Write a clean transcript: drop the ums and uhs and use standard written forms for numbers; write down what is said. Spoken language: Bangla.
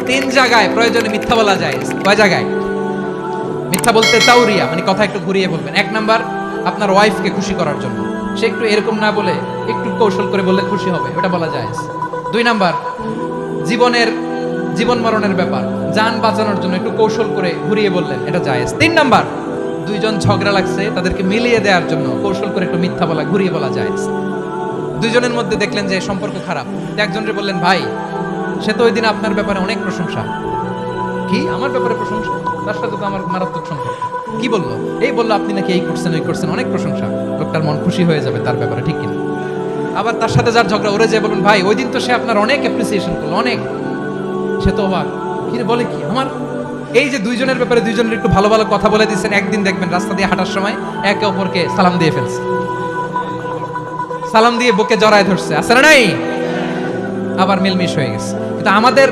তিন জায়গায় প্রয়োজনে মিথ্যা বলা যায়। কয় জায়গায় মিথ্যা বলতে? তাওরিয়া, মানে কথা একটু ঘুরিয়ে বলবেন। এক নাম্বার, আপনার ওয়াইফকে খুশি করার জন্য, সে একটু এরকম না বলে একটু কৌশল করে বললে খুশি হবে, ওটা বলা যায়। দুই নাম্বার, জীবন মরণের ব্যাপার, জান বাঁচানোর জন্য একটু কৌশল করে ঘুরিয়ে বললেন, এটা জায়েজ। তিন নাম্বার, দুইজন ঝগড়া লাগছে, তাদেরকে মিলিয়ে দেওয়ার জন্য কৌশল করে একটু মিথ্যা বলা, ঘুরিয়ে বলা জায়েজ। দুইজনের মধ্যে দেখলেন যে সম্পর্ক খারাপ, একজনকে বললেন, ভাই সে তো ওই দিন আপনার ব্যাপারে অনেক প্রশংসা। কি আমার ব্যাপারে প্রশংসা? তার সাথে তো আমার মারাত্মক সম্পর্ক। কি বললো? এই বললো আপনি নাকি এই করছেন ওই করছেন, অনেক প্রশংসা। লোকটার মন খুশি হয়ে যাবে তার ব্যাপারে, ঠিক কিনা? আবার তার সাথে যার ঝগড়া, ওরে যে বলুন, ভাই ওই দিন তো সে আপনার অনেক অ্যাপ্রিসিয়েশন করলো, অনেক। সে তো অবাক, কি রে বলে কি আমার? এই যে দুইজনের ব্যাপারে দুইজনের একটু ভালো ভালো কথা বলে দিচ্ছেন, একদিন দেখবেন রাস্তা দিয়ে হাঁটার সময় একে অপরকে সালাম দিয়ে ফেলছে, সালাম দিয়ে বুকে জড়ায় ধরছে, আছে না নাই? আবার মিলমিশ হয়ে গেছে। কিন্তু আমাদের